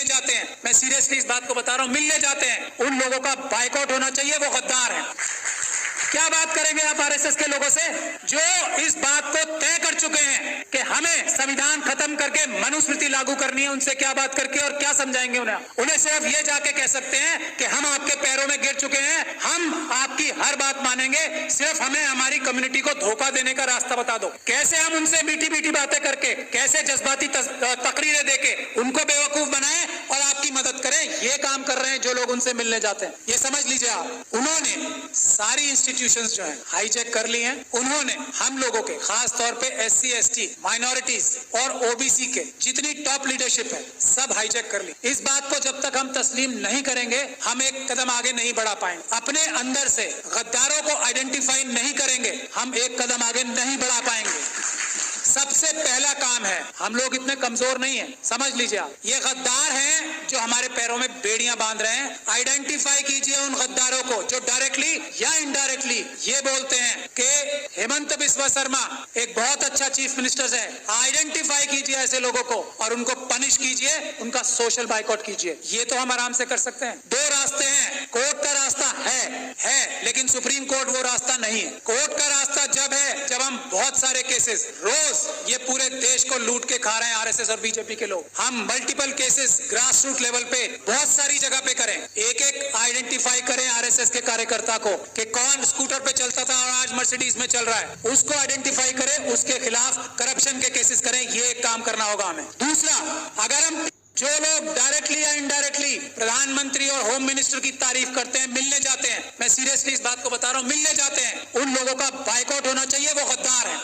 मिलने जाते हैं, मैं सीरियसली इस बात को बता रहा हूं, मिलने जाते हैं, उन लोगों का बायकॉट होना चाहिए, वो गद्दार हैं। क्या बात करेंगे आप आरएसएस के लोगों से जो इस बात को तय कर चुके हैं कि हमें संविधान खत्म करके मनुस्मृति लागू करनी है? उनसे क्या बात करके और क्या समझाएंगे उन्हें सिर्फ ये जाके कह सकते हैं कि हम आपके पैरों में गिर चुके हैं, हम आपकी हर बात मानेंगे, सिर्फ हमें हमारी कम्युनिटी को धोखा देने का रास्ता बता दो। कैसे हम उनसे मीठी मीठी बातें करके, कैसे जज्बाती तकरीरें देके उनको बेवकूफ बनाएं और आपकी मदद करें, ये काम कर रहे हैं जो लोग उनसे मिलने जाते हैं। ये समझ लीजिए आप, उन्होंने सारी इंस्टीट्यूशंस जो है हाईजैक कर ली हैं। उन्होंने हम लोगों के, खास तौर पे एससी, एसटी, माइनॉरिटीज और ओबीसी के जितनी टॉप लीडरशिप है सब हाईजैक कर ली। इस बात को जब तक हम तस्लीम नहीं करेंगे हम एक कदम आगे नहीं बढ़ा पाएंगे। अपने अंदर से गद्दारों को आइडेंटिफाई नहीं करेंगे हम एक कदम आगे नहीं बढ़ा पाएंगे। सबसे पहला काम है, हम लोग इतने कमजोर नहीं हैं, समझ लीजिए आप, ये गद्दार हैं जो हमारे पैरों में बेड़ियां बांध रहे हैं। आइडेंटिफाई कीजिए उन गद्दारों को जो डायरेक्टली या इनडायरेक्टली ये बोलते हैं कि हेमंत बिस्वा शर्मा एक बहुत अच्छा चीफ मिनिस्टर है। आइडेंटिफाई कीजिए ऐसे लोगों को और उनको पनिश कीजिए, उनका सोशल बाइकआउट कीजिए। ये तो हम आराम से कर सकते हैं। दो रास्ते हैं, कोर्ट का रास्ता है लेकिन सुप्रीम कोर्ट वो रास्ता नहीं है। कोर्ट का रास्ता जब है जब हम बहुत सारे केसेस, रोज ये पूरे देश को लूट के खा रहे हैं आरएसएस और बीजेपी के लोग, हम multiple cases grass root level पे बहुत सारी जगह पे करें, एक एक आइडेंटिफाई करें आरएसएस के कार्यकर्ता को कि कौन स्कूटर पे चलता था और आज मर्सिडीज में चल रहा है, उसको आइडेंटिफाई करें, उसके खिलाफ करप्शन के केसेस करें। ये एक काम करना होगा हमें। दूसरा, अगर हम जो लोग डायरेक्टली या इनडायरेक्टली प्रधानमंत्री और होम मिनिस्टर की तारीफ करते हैं, मिलने जाते हैं, मैं सीरियसली इस बात को बता रहा हूं, मिलने जाते हैं, उन लोगों का बाइकआउट होना चाहिए, वो गद्दार हैं।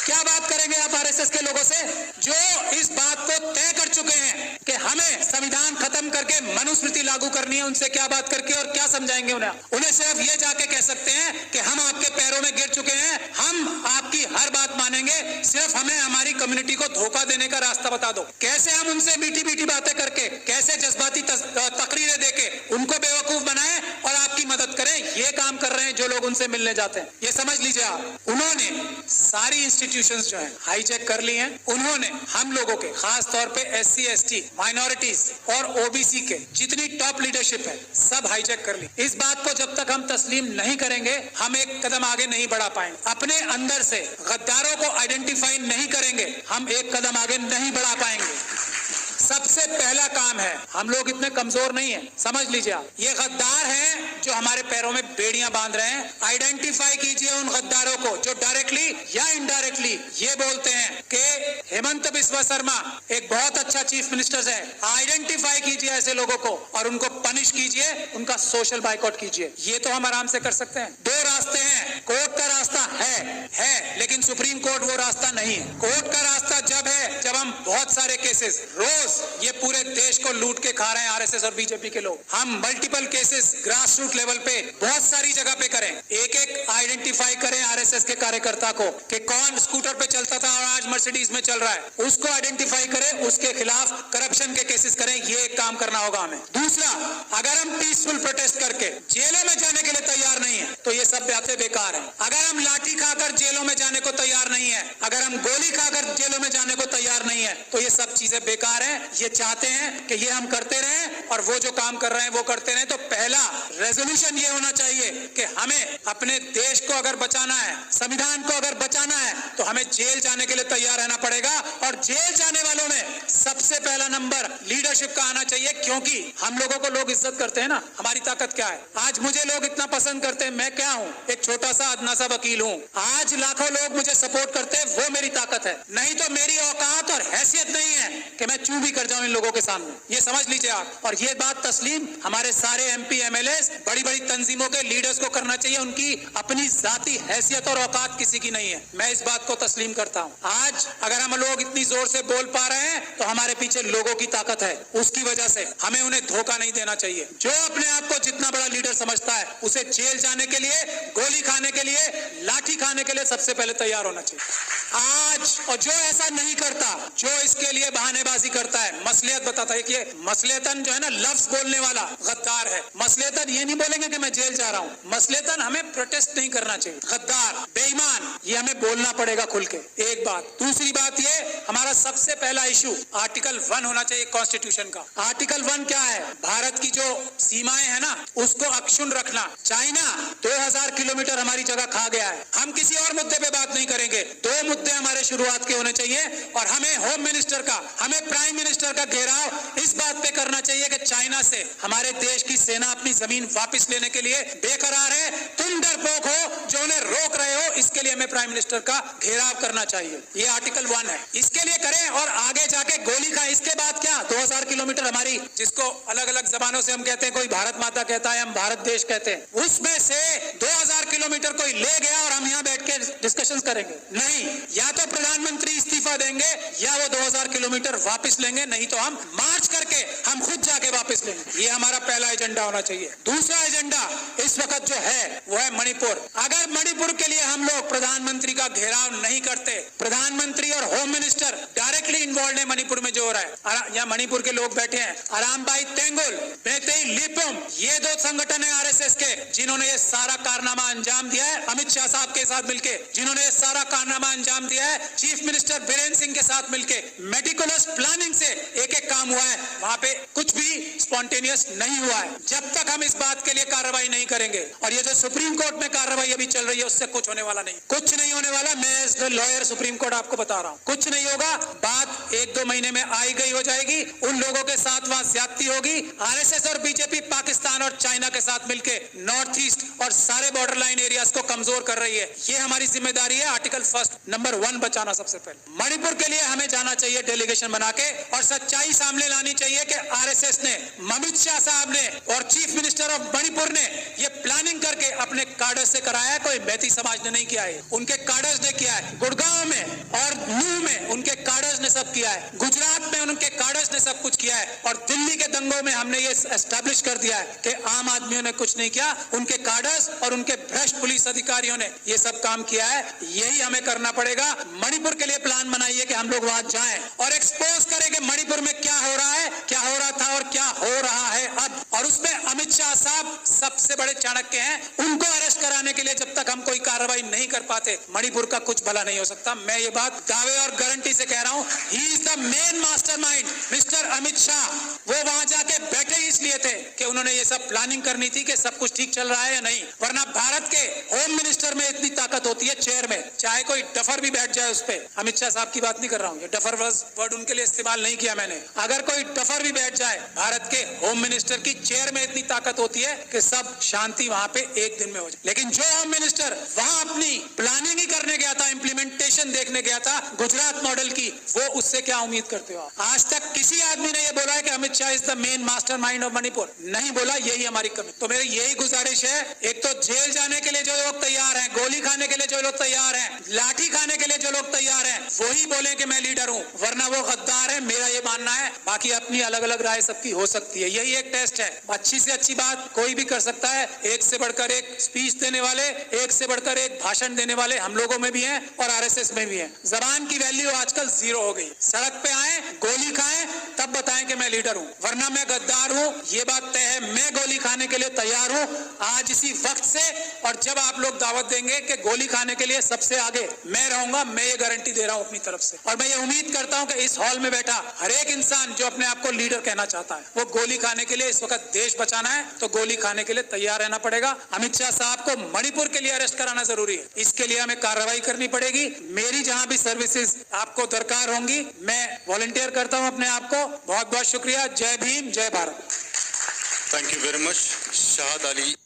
क्या बात करेंगे आप आरएसएस के लोगों से जो इस बात को तय कर चुके हैं कि हमें संविधान खत्म करके मनुस्मृति लागू करनी है? उनसे क्या बात करके और क्या समझाएंगे उन्हें सिर्फ ये जाके कह सकते हैं कि हम आपके पैरों में गिर चुके हैं, हम आपकी हर बात मानेंगे, सिर्फ हमें हमारी कम्युनिटी को धोखा देने का रास्ता बता दो। कैसे हम उनसे मीठी मीठी बातें करके, कैसे जज्बाती तकरीरें देके उनको बेवकूफ बनाएं और आपकी मदद करें, ये काम कर रहे हैं जो लोग उनसे मिलने जाते हैं। ये समझ लीजिए आप, उन्होंने सारी इंस्टीट्यूशंस जो है हाईजैक कर ली हैं। उन्होंने हम लोगों के, खास तौर पे एससी, एसटी, माइनॉरिटीज और ओबीसी के जितनी टॉप लीडरशिप है सब हाईजैक कर ली। इस बात को जब तक हम तस्लीम नहीं करेंगे हम एक कदम आगे नहीं बढ़ा पाएंगे। अपने अंदर से गद्दारों को आइडेंटिफाई नहीं करेंगे हम एक कदम आगे नहीं बढ़ा पाएंगे। सबसे पहला काम है, हम लोग इतने कमजोर नहीं हैं, समझ लीजिए आप, ये गद्दार हैं जो हमारे पैरों में बेड़ियां बांध रहे हैं। आइडेंटिफाई कीजिए उन गद्दारों को जो डायरेक्टली या इनडायरेक्टली ये बोलते हैं कि हेमंत बिस्वा शर्मा एक बहुत अच्छा चीफ मिनिस्टर है। आइडेंटिफाई कीजिए ऐसे लोगों को और उनको पनिश कीजिए, उनका सोशल बाइकआउट कीजिए। ये तो हम आराम से कर सकते हैं। दो रास्ते हैं, कोर्ट का रास्ता है लेकिन सुप्रीम कोर्ट वो रास्ता नहीं है। कोर्ट का रास्ता जब है जब हम बहुत सारे केसेस, रोज ये पूरे देश को लूट के खा रहे हैं आरएसएस और बीजेपी के लोग, हम multiple cases grass root level पे बहुत सारी जगह पे करें, एक एक आइडेंटिफाई करें आरएसएस के कार्यकर्ता को कि कौन स्कूटर पे चलता था और आज मर्सिडीज में चल रहा है, उसको आइडेंटिफाई करें, उसके खिलाफ करप्शन के केसेस करें। ये एक काम करना होगा हमें। दूसरा, अगर हम पीसफुल प्रोटेस्ट करके जेलों में जाने के लिए तैयार नहीं है तो ये सब बातें बेकार है। अगर हम लाठी खाकर जेलों में जाने को तैयार नहीं है, अगर हम गोली खाकर जेलों में जाने को तैयार नहीं है तो ये सब चीजें बेकार है। ये चाहते हैं कि ये हम करते रहें और वो जो काम कर रहे हैं वो करते रहें। तो पहला रेजोल्यूशन ये होना चाहिए कि हमें अपने देश को अगर बचाना है, संविधान को अगर बचाना है तो हमें जेल जाने के लिए तैयार रहना पड़ेगा और जेल जाने वालों में सबसे पहला नंबर लीडरशिप का आना चाहिए, क्योंकि हम लोगों को लोग इज्जत करते हैं ना। हमारी ताकत क्या है? आज मुझे लोग इतना पसंद करते हैं, मैं क्या हूं? एक छोटा सा अदना सा वकील हूं। आज लाखों लोग मुझे सपोर्ट करते हैं, वो मेरी ताकत है। नहीं तो मेरी औकात और हैसियत नहीं है कि मैं चू भी कर जाऊं इन लोगों के सामने। ये समझ लीजिए आप। और ये बात तस्लीम हमारे सारे एमपी, एमएलए, बड़ी बड़ी तंजीमों के लीडर्स को करना चाहिए। उनकी अपनी जाती हैसियत और औकात किसी की नहीं है। मैं इस बात को तस्लीम करता हूं। आज अगर हम लोग इतनी जोर से बोल पा रहे हैं तो हमारे पीछे लोगों की ताकत है। उसकी वजह से हमें उन्हें धोखा नहीं देना चाहिए। जो अपने आप को जितना बड़ा लीडर समझता है उसे जेल जाने के लिए, गोली खाने के लिए, लाठी खाने के लिए सबसे पहले तैयार होना चाहिए आज। और जो ऐसा नहीं करता, जो इसके के लिए बहानेबाजी करता है, मसलियत बताता है कि मसलियतन जो है ना, लफ्ज बोलने वाला गद्दार है। मसलियतन ये नहीं बोलेंगे कि मैं जेल जा रहा हूँ, मसलियतन हमें प्रोटेस्ट नहीं करना चाहिए। गद्दार, बेईमान, ये हमें बोलना पड़ेगा खुल के। एक बात। दूसरी बात ये, हमारा सबसे पहला इशू आर्टिकल 1 होना चाहिए कॉन्स्टिट्यूशन का। आर्टिकल 1 क्या है? भारत की जो सीमाएं है ना, उसको अक्षुण्ण रखना। चाइना 2000 किलोमीटर हमारी जगह खा गया है। हम किसी और मुद्दे पे बात नहीं करेंगे, 2 मुद्दे हमारे शुरुआत के होने चाहिए, और हमें होम मिनिस्टर का, हमें प्राइम मिनिस्टर का घेराव इस बात पे करना चाहिए कि चाइना से हमारे देश की सेना अपनी जमीन वापस लेने के लिए बेकरार है। तुम डरपोक हो जो उन्हें रोक रहे हो, इसके लिए हमें प्राइम मिनिस्टर का घेराव करना चाहिए। ये आर्टिकल 1 है, इसके लिए करें। और आगे जाके गोली खाए, इसके बाद क्या? 2000 किलोमीटर हमारी, जिसको अलग अलग जबानों से हम कहते हैं, कोई भारत माता कहता है, हम भारत देश कहते हैं, उसमें से 2000 किलोमीटर कोई ले गया और हम यहाँ बैठ के डिस्कशन करेंगे? नहीं। या तो प्रधानमंत्री इस्तीफा देंगे या वो 2000 किलोमीटर वापस लेंगे, नहीं तो हम मार्च करके हम खुद जाके वापस लेंगे। ये हमारा पहला एजेंडा होना चाहिए। दूसरा एजेंडा इस वक्त जो है वो है मणिपुर। अगर मणिपुर के लिए हम लोग प्रधानमंत्री का घेराव नहीं करते, प्रधानमंत्री और होम मिनिस्टर डायरेक्टली इन्वॉल्व है मणिपुर में जो हो रहा है, यहाँ मणिपुर के लोग बैठे हैं, अरामबाई तेंगुल, मेतेई लिपुम, ये 2 संगठन है आरएसएस के, जिन्होंने ये सारा कारनामा अंजाम दिया है अमित शाह साहब के साथ मिलके, जिन्होंने ये सारा कारनामा अंजाम दिया है चीफ मिनिस्टर बीरेन सिंह के साथ मिलके। मेटिकुलस प्लानिंग से एक एक काम हुआ है, वहां पे कुछ भी स्पॉन्टेनियस नहीं हुआ है। जब तक हम इस बात के लिए कार्रवाई नहीं करेंगे, और ये जो सुप्रीम कोर्ट में कार्रवाई अभी चल रही है, उससे कुछ होने वाला नहीं, कुछ नहीं होने वाला। मैं as the lawyer Supreme Court आपको बता रहा हूँ, कुछ नहीं होगा। बात 1-2 महीने में आई गई हो जाएगी। उन लोगों के साथ वहां ज्यादती होगी। आरएसएस और बीजेपी पाकिस्तान और चाइना के साथ मिलके नॉर्थ ईस्ट और सारे बॉर्डर लाइन एरियाज को कमजोर कर रही है। ये हमारी जिम्मेदारी है। आर्टिकल 1 नंबर 1 बचाना सबसे पहले। मणिपुर के लिए हमें जाना चाहिए डेलीगेशन बना के, और सच्चाई सामने लानी चाहिए कि आरएसएस ने, अमित शाह साहब ने और चीफ मिनिस्टर ऑफ मणिपुर ने ये प्लानिंग करके अपने कार्डर्स से कराया है। कोई मैती समाज ने नहीं किया है, उनके कार्डर्स ने किया है। गुड़गांव में और नूह में उनके कार्डर्स ने सब किया है। गुजरात में उनके कार्डर्स ने सब कुछ किया है। और दिल्ली के दंगों में हमने ये एस्टैब्लिश कर दिया है कि आम आदमियों ने कुछ नहीं किया, उनके कार्डर्स और उनके भ्रष्ट पुलिस अधिकारियों ने ये सब काम किया है। यही हमें करना पड़ेगा। मणिपुर के लिए प्लान बनाइए कि हम लोग वहां जाएं और एक्सपोज करें कि मणिपुर में क्या हो रहा है, क्या हो रहा था और क्या हो रहा है अब। और उसमें अमित शाह साहब सबसे बड़े चाणक्य हैं, उनको अरेस्ट कराने के लिए जब तक हम कोई कार्रवाई नहीं कर पाते, मणिपुर का कुछ भला नहीं हो सकता। मैं ये बात दावे और गारंटी से कह रहा हूं। He is the main mastermind, mister Amit Shah. वो वहां जाके बैठे इसलिए थे कि उन्होंने ये सब प्लानिंग करनी थी कि सब कुछ ठीक चल रहा है या नहीं। वरना भारत के होम मिनिस्टर में इतनी ताकत होती है, चेयर में, चाहे कोई डफर भी बैठ जाए उस पर। अमित शाह साहब की बात नहीं कर रहा हूं, ये डफर वर्ड उनके लिए इस्तेमाल नहीं किया मैंने। अगर कोई डफर भी बैठ जाए, भारत के होम मिनिस्टर की चेयर में इतनी ताकत होती है कि सब शांति वहां पे एक दिन में हो जाए। लेकिन जो होम मिनिस्टर वहां अपनी प्लानिंग ही करने गया था, इंप्लीमेंटेशन देखने गया था गुजरात मॉडल की, वो उससे क्या उम्मीद करते हो? आज तक किसी आदमी ने ये बोला है कि Amit Shah is the main mastermind of Manipur? नहीं बोला। यही हमारी कमी। तो मेरी यही गुजारिश है, एक तो जेल जाने के लिए जो लोग तैयार हैं, गोली खाने के लिए जो लोग तैयार हैं, लाठी खाने के लिए जो लोग तैयार हैं, वही बोले कि मैं लीडर हूं, वरना वो गद्दार है। मेरा ये मानना है। बाकी अपनी अलग अलग राय सबकी हो सकती है, यही एक टेस्ट है। अच्छी से अच्छी बात कोई भी कर सकता है। एक से बढ़कर एक स्पीच देने वाले, एक से बढ़कर एक भाषण देने वाले हम लोगों में भी हैं और आरएसएस में भी हैं। जबान की वैल्यू आजकल 0 हो गई। सड़क पे आए, गोली खाएं, तब बताएं कि मैं लीडर हूं, वरना मैं गद्दार हूं। ये बात तय है। मैं गोली खाने के लिए तैयार हूं आज इसी वक्त से। और जब आप लोग दावत देंगे कि गोली खाने के लिए सबसे आगे मैं रहूंगा, मैं ये गारंटी दे रहा हूं अपनी तरफ से। और मैं ये उम्मीद करता हूं कि इस हॉल में बैठा हर एक इंसान जो अपने आप को लीडर कहना चाहता है, वो गोली खाने के लिए, इस वक्त देश बचाना है तो गोली खाने के लिए तैयार रहना पड़ेगा। अमित शाह साहब को मणिपुर के लिए अरेस्ट कराना जरूरी है। इसके लिए हमें कार्रवाई करनी पड़ेगी। मेरी जहां भी सर्विसेज आपको दरकार होंगी, मैं वॉलंटियर करता हूं अपने आप को। बहुत बहुत शुक्रिया। जय भीम, जय Bharat. Thank you very much, Shahad Ali.